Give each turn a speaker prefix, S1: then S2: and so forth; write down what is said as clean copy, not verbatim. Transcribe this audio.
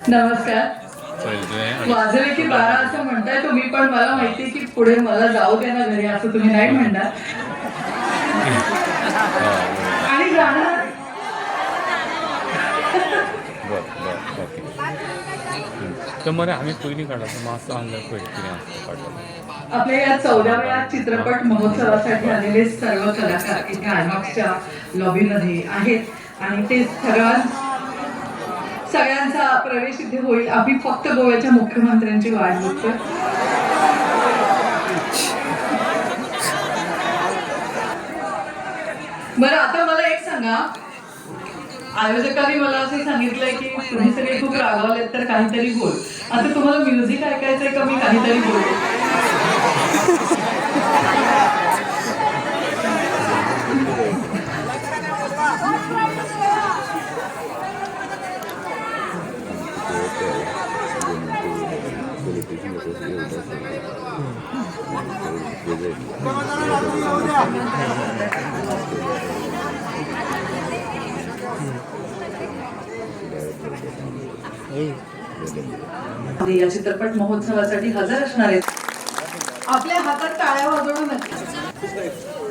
S1: नमस्कार. वाजले की 12 असं म्हणताय तुम्ही, पण मला माहिती की पुढे मला जाऊ द्या ना घरी असं तुम्ही नाही म्हणणार. आणि गाणं
S2: तर आम्ही पहिली काढायचं मग असं आणलं काढलं.
S1: आपल्या या 14व्या चित्रपट महोत्सवासाठी आलेले सर्व कलाकार इथे आयनॉक्सच्या लॉबीमध्ये आहेत आणि ते सगळ्यांचा प्रवेश इथे होईल. आम्ही फक्त गोव्याच्या मुख्यमंत्र्यांची वाट बघतोय. बरं, आता मला एक सांगा, आयोजकांनी मला असं सांगितलंय की तुम्ही सगळे खूप रागावलेत तर काहीतरी बोल. आता तुम्हाला म्युझिक ऐकायचंय का मी काहीतरी बोल? या चित्रपट महोत्सवासाठी हजर असणार आहेत. आपल्या हातात टाळ्या वाजवणं नक्की.